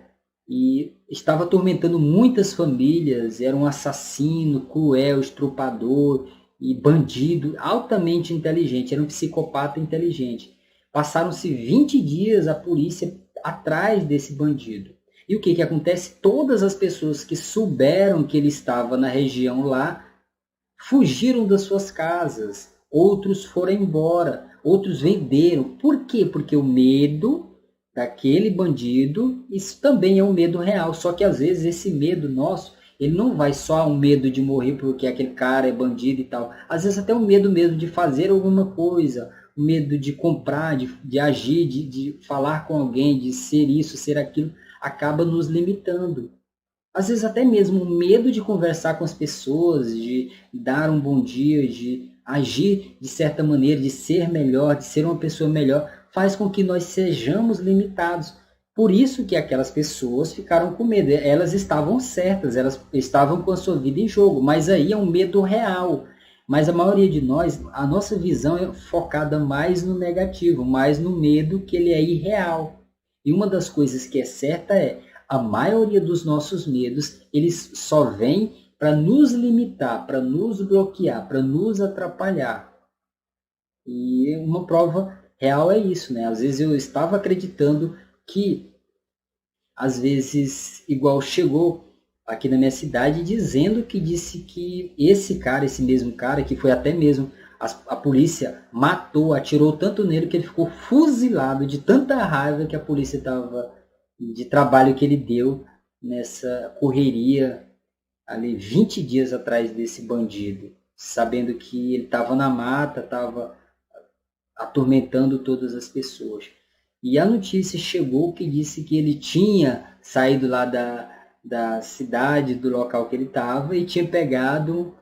e estava atormentando muitas famílias, era um assassino, cruel, estrupador e bandido, altamente inteligente, era um psicopata inteligente. Passaram-se 20 dias a polícia atrás desse bandido. E o que acontece? Todas as pessoas que souberam que ele estava na região lá fugiram das suas casas, outros foram embora, outros venderam. Por quê? Porque o medo daquele bandido, isso também é um medo real, só que às vezes esse medo nosso, ele não vai só um medo de morrer porque aquele cara é bandido e tal, às vezes até um medo mesmo de fazer alguma coisa, um medo de comprar, de agir, de falar com alguém, de ser isso, ser aquilo, acaba nos limitando. Às vezes até mesmo o medo de conversar com as pessoas, de dar um bom dia, de agir de certa maneira, de ser melhor, de ser uma pessoa melhor, faz com que nós sejamos limitados. Por isso que aquelas pessoas ficaram com medo. Elas estavam certas, elas estavam com a sua vida em jogo, mas aí é um medo real. Mas a maioria de nós, a nossa visão é focada mais no negativo, mais no medo que ele é irreal. E uma das coisas que é certa é a maioria dos nossos medos, eles só vêm para nos limitar, para nos bloquear, para nos atrapalhar. E uma prova real é isso, né? Às vezes eu estava acreditando que, às vezes, igual chegou aqui na minha cidade dizendo que disse que esse cara, esse mesmo cara, que foi até mesmo a polícia matou, atirou tanto nele que ele ficou fuzilado de tanta raiva que a polícia estava de trabalho que ele deu nessa correria ali 20 dias atrás desse bandido, sabendo que ele estava na mata, estava atormentando todas as pessoas. E a notícia chegou que disse que ele tinha saído lá da cidade, do local que ele estava, e tinha pegado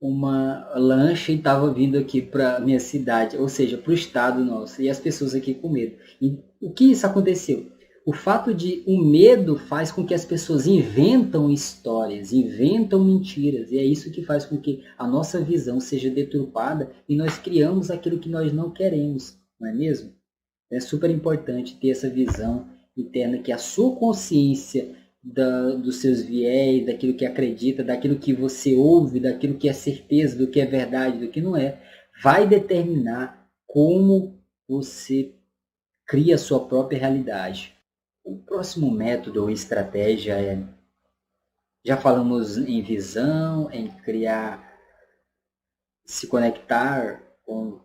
uma lancha e estava vindo aqui para minha cidade, ou seja, para o estado nosso, e as pessoas aqui com medo. E o que isso aconteceu? O fato de o medo faz com que as pessoas inventam histórias, inventam mentiras, e é isso que faz com que a nossa visão seja deturpada e nós criamos aquilo que nós não queremos, não é mesmo? É super importante ter essa visão interna, que a sua consciência dos seus viés, daquilo que acredita, daquilo que você ouve, daquilo que é certeza, do que é verdade, do que não é, vai determinar como você cria a sua própria realidade. O próximo método ou estratégia é, já falamos em visão, em criar, se conectar com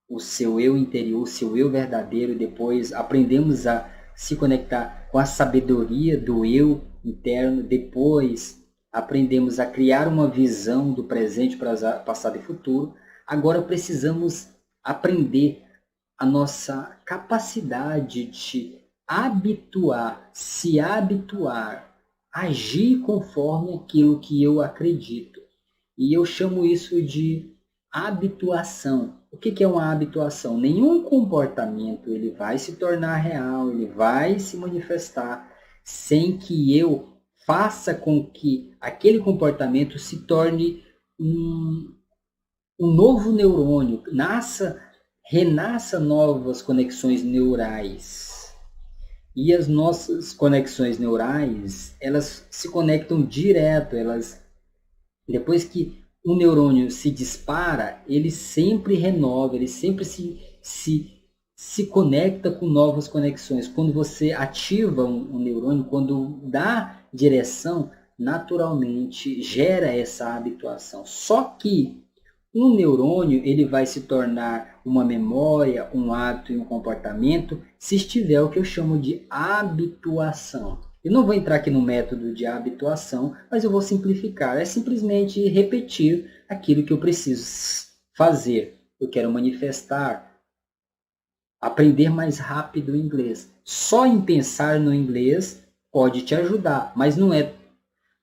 o seu eu interior, o seu eu verdadeiro, depois aprendemos a se conectar com a sabedoria do eu interno, depois aprendemos a criar uma visão do presente, passado e futuro. Agora precisamos aprender a nossa capacidade de habituar, se habituar, agir conforme aquilo que eu acredito. E eu chamo isso de habituação. O que é uma habituação? Nenhum comportamento ele vai se tornar real, ele vai se manifestar sem que eu faça com que aquele comportamento se torne um novo neurônio, renasça novas conexões neurais. E as nossas conexões neurais, elas se conectam direto, depois que um neurônio se dispara, ele sempre renova, ele sempre se conecta com novas conexões. Quando você ativa um neurônio, quando dá direção, naturalmente gera essa habituação. Só que um neurônio ele vai se tornar uma memória, um hábito e um comportamento se estiver o que eu chamo de habituação. Eu não vou entrar aqui no método de habituação, mas eu vou simplificar. É simplesmente repetir aquilo que eu preciso fazer. Eu quero manifestar, aprender mais rápido o inglês. Só em pensar no inglês pode te ajudar, mas não é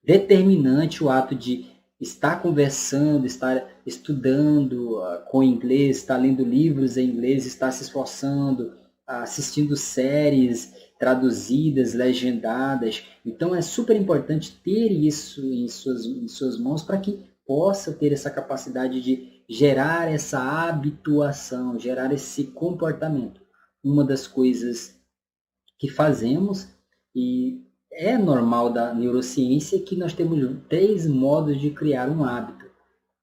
determinante o ato de estar conversando, estar estudando com inglês, estar lendo livros em inglês, estar se esforçando, assistindo séries traduzidas, legendadas. Então é super importante ter isso em suas mãos para que possa ter essa capacidade de gerar essa habituação, gerar esse comportamento. Uma das coisas que fazemos, e é normal da neurociência, que nós temos 3 modos de criar um hábito: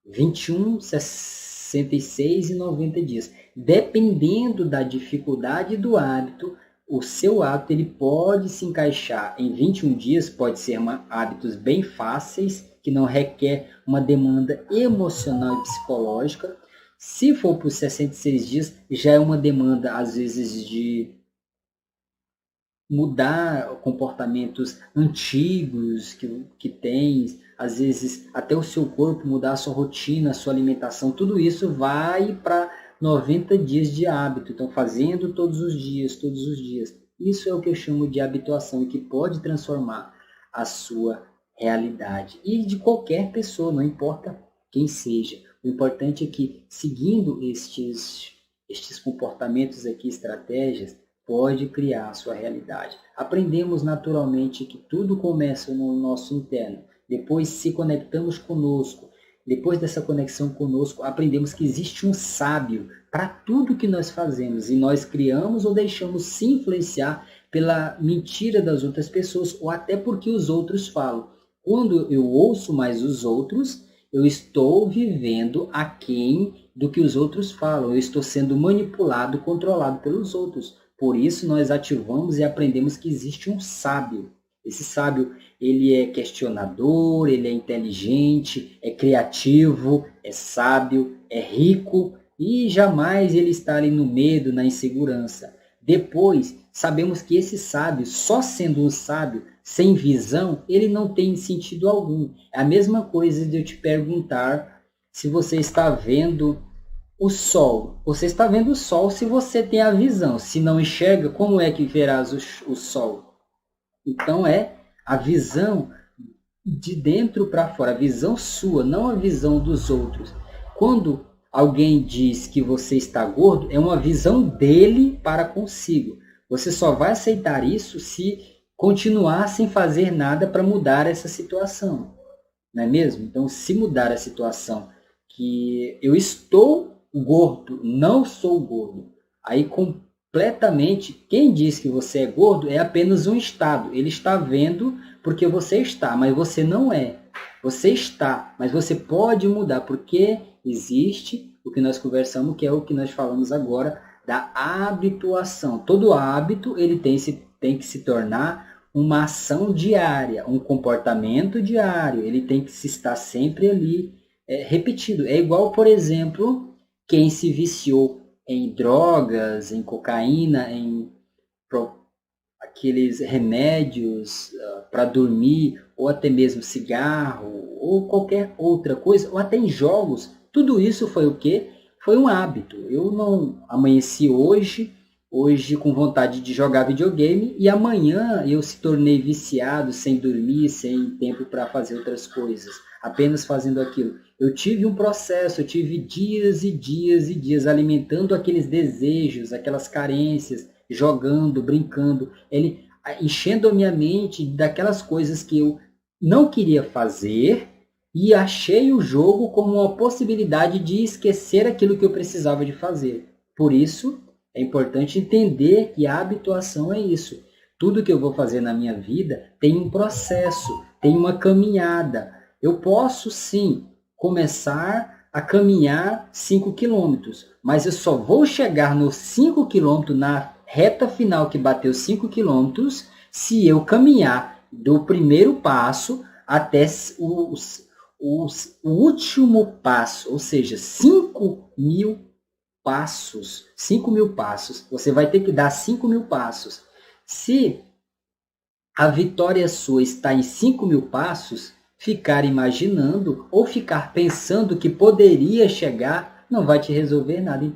21, 66 e 90 dias. Dependendo da dificuldade do hábito, o seu hábito ele pode se encaixar em 21 dias, pode ser hábitos bem fáceis, que não requer uma demanda emocional e psicológica. Se for por 66 dias, já é uma demanda, às vezes, de mudar comportamentos antigos que tem, às vezes até o seu corpo mudar a sua rotina, a sua alimentação, tudo isso vai para 90 dias de hábito. Então, fazendo todos os dias, todos os dias. Isso é o que eu chamo de habituação e que pode transformar a sua realidade. E de qualquer pessoa, não importa quem seja. O importante é que, seguindo estes comportamentos aqui, estratégias, pode criar a sua realidade. Aprendemos naturalmente que tudo começa no nosso interno. Depois se conectamos conosco. Depois dessa conexão conosco, aprendemos que existe um sábio para tudo que nós fazemos. E nós criamos ou deixamos se influenciar pela mentira das outras pessoas ou até porque os outros falam. Quando eu ouço mais os outros, eu estou vivendo aquém do que os outros falam. Eu estou sendo manipulado, controlado pelos outros. Por isso, nós ativamos e aprendemos que existe um sábio. Esse sábio, ele é questionador, ele é inteligente, é criativo, é sábio, é rico e jamais ele está ali no medo, na insegurança. Depois, sabemos que esse sábio, só sendo um sábio, sem visão, ele não tem sentido algum. É a mesma coisa de eu te perguntar se você está vendo o sol. Você está vendo o sol se você tem a visão. Se não enxerga, como é que verás o sol? Então a visão de dentro para fora, a visão sua, não a visão dos outros. Quando alguém diz que você está gordo, é uma visão dele para consigo. Você só vai aceitar isso se continuar sem fazer nada para mudar essa situação, não é mesmo? Então, se mudar a situação que eu estou gordo, não sou gordo, aí completamente, quem diz que você é gordo é apenas um estado. Ele está vendo porque você está, mas você não é. Você está, mas você pode mudar, porque existe o que nós conversamos, que é o que nós falamos agora, da habituação. Todo hábito ele tem que se tornar uma ação diária, um comportamento diário. Ele tem que se estar sempre ali repetido. É igual, por exemplo, quem se viciou em drogas, em cocaína, em aqueles remédios para dormir, ou até mesmo cigarro, ou qualquer outra coisa, ou até em jogos. Tudo isso foi o quê? Foi um hábito. Eu não amanheci hoje com vontade de jogar videogame, e amanhã eu se tornei viciado, sem dormir, sem tempo para fazer outras coisas, apenas fazendo aquilo. Eu tive um processo, eu tive dias e dias e dias alimentando aqueles desejos, aquelas carências, jogando, brincando, ele enchendo a minha mente daquelas coisas que eu não queria fazer, e achei o jogo como uma possibilidade de esquecer aquilo que eu precisava de fazer. Por isso, é importante entender que a habituação é isso. Tudo que eu vou fazer na minha vida tem um processo, tem uma caminhada. Eu posso, sim, começar a caminhar 5 quilômetros, mas eu só vou chegar nos 5 quilômetros, na reta final que bateu 5 quilômetros, se eu caminhar do primeiro passo até o último passo, ou seja, 5.000 passos. 5.000 passos. Você vai ter que dar 5.000 passos. Se a vitória sua está em 5.000 passos, ficar imaginando ou ficar pensando que poderia chegar não vai te resolver nada.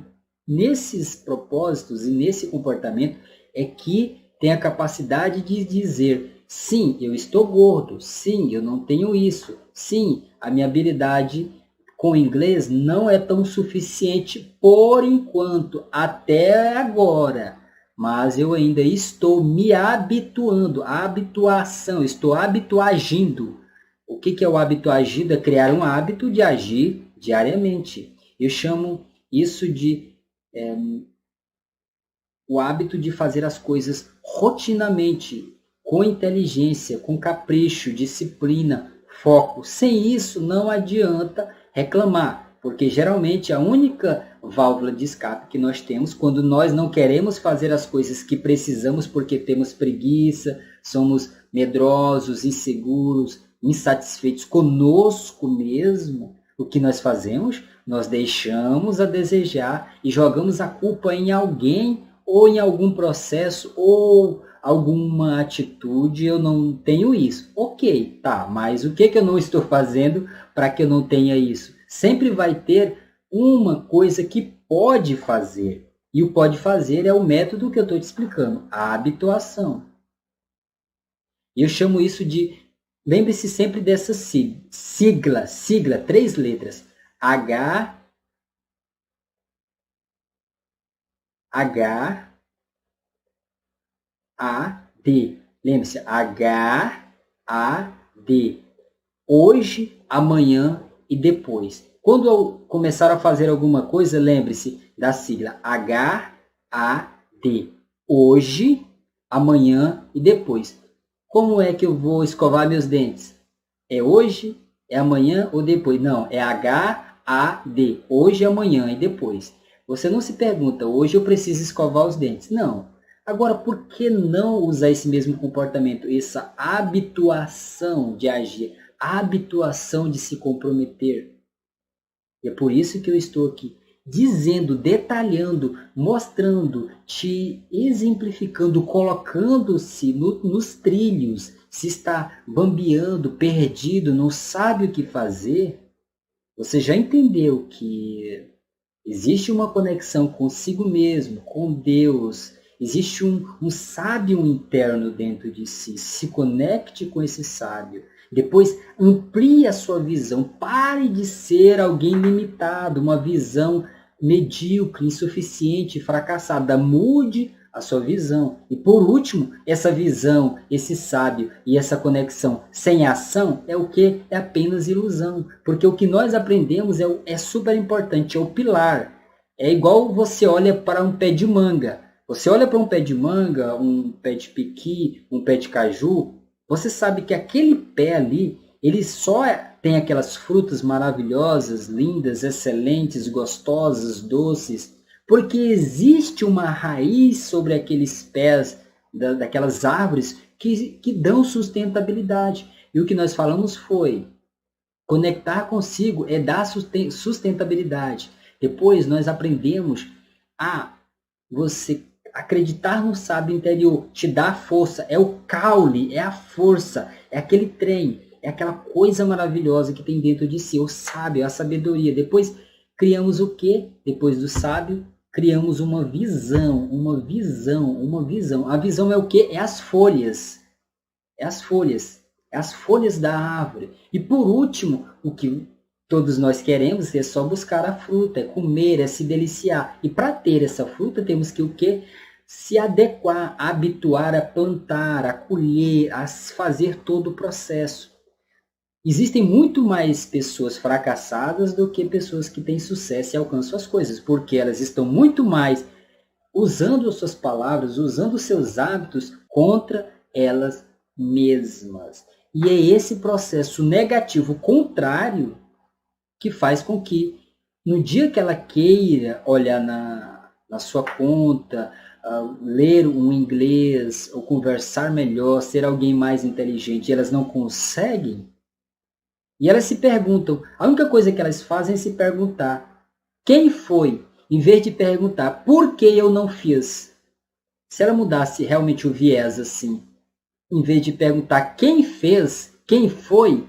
Nesses propósitos e nesse comportamento é que tem a capacidade de dizer: sim, eu estou gordo, sim, eu não tenho isso, sim, a minha habilidade com inglês não é tão suficiente por enquanto, até agora, mas eu ainda estou me habituando, habituação, estou habituagindo. O que é o habituagindo? É criar um hábito de agir diariamente. Eu chamo isso de o hábito de fazer as coisas rotinamente, com inteligência, com capricho, disciplina, foco. Sem isso, não adianta reclamar, porque geralmente a única válvula de escape que nós temos quando nós não queremos fazer as coisas que precisamos porque temos preguiça, somos medrosos, inseguros, insatisfeitos conosco mesmo, o que nós fazemos? Nós deixamos a desejar e jogamos a culpa em alguém ou em algum processo ou alguma atitude. Eu não tenho isso. Ok, tá, mas o que eu não estou fazendo para que eu não tenha isso? Sempre vai ter uma coisa que pode fazer. E o pode fazer é o método que eu estou te explicando, a habituação. E eu chamo isso de, lembre-se sempre dessa sigla, 3 letras, H, A, D. Lembre-se, H, A, D. Hoje, amanhã e depois. Quando eu começar a fazer alguma coisa, lembre-se da sigla H, A, D. Hoje, amanhã e depois. Como é que eu vou escovar meus dentes? É hoje, é amanhã ou depois? Não, é H, A, D. Hoje, amanhã e depois. Você não se pergunta, hoje eu preciso escovar os dentes. Não. Agora, por que não usar esse mesmo comportamento, essa habituação de agir, a habituação de se comprometer? E é por isso que eu estou aqui dizendo, detalhando, mostrando, te exemplificando, colocando-se nos trilhos. Se está bambeando, perdido, não sabe o que fazer, você já entendeu que existe uma conexão consigo mesmo, com Deus. Existe um sábio interno dentro de si. Se conecte com esse sábio. Depois, amplie a sua visão. Pare de ser alguém limitado, uma visão medíocre, insuficiente, fracassada. Mude a sua visão. E por último, essa visão, esse sábio e essa conexão sem ação é o que? É apenas ilusão. Porque o que nós aprendemos é super importante, é o pilar. É igual você olha para um pé de manga. Você olha para um pé de manga, um pé de piqui, um pé de caju, você sabe que aquele pé ali, ele só tem aquelas frutas maravilhosas, lindas, excelentes, gostosas, doces, porque existe uma raiz sobre aqueles pés daquelas árvores que dão sustentabilidade. E o que nós falamos foi, conectar consigo é dar sustentabilidade. Depois nós aprendemos a você acreditar no sábio interior, te dá força, é o caule, é a força, é aquele trem, é aquela coisa maravilhosa que tem dentro de si, o sábio, a sabedoria. Depois criamos o quê? Depois do sábio, criamos uma visão, uma visão, uma visão. A visão é o quê? É as folhas. É as folhas. É as folhas da árvore. E por último, o que todos nós queremos é só buscar a fruta, é comer, é se deliciar. E para ter essa fruta, temos que o quê? Se adequar, habituar a plantar, a colher, a fazer todo o processo. Existem muito mais pessoas fracassadas do que pessoas que têm sucesso e alcançam as coisas, porque elas estão muito mais usando as suas palavras, usando os seus hábitos contra elas mesmas. E é esse processo negativo contrário que faz com que, no dia que ela queira olhar na sua conta, ler um inglês, ou conversar melhor, ser alguém mais inteligente, e elas não conseguem, e elas se perguntam, a única coisa que elas fazem é se perguntar, quem foi? Em vez de perguntar, por que eu não fiz? Se ela mudasse realmente o viés assim, em vez de perguntar quem fez, quem foi,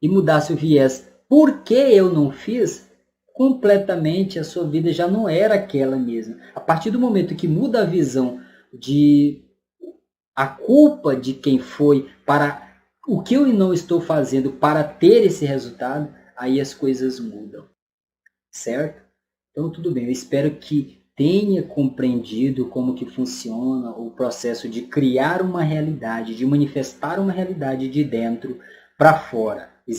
e mudasse o viés, por que eu não fiz, completamente a sua vida já não era aquela mesma. A partir do momento que muda a visão de a culpa de quem foi para o que eu não estou fazendo para ter esse resultado, aí as coisas mudam, certo? Então tudo bem, eu espero que tenha compreendido como que funciona o processo de criar uma realidade, de manifestar uma realidade de dentro para fora.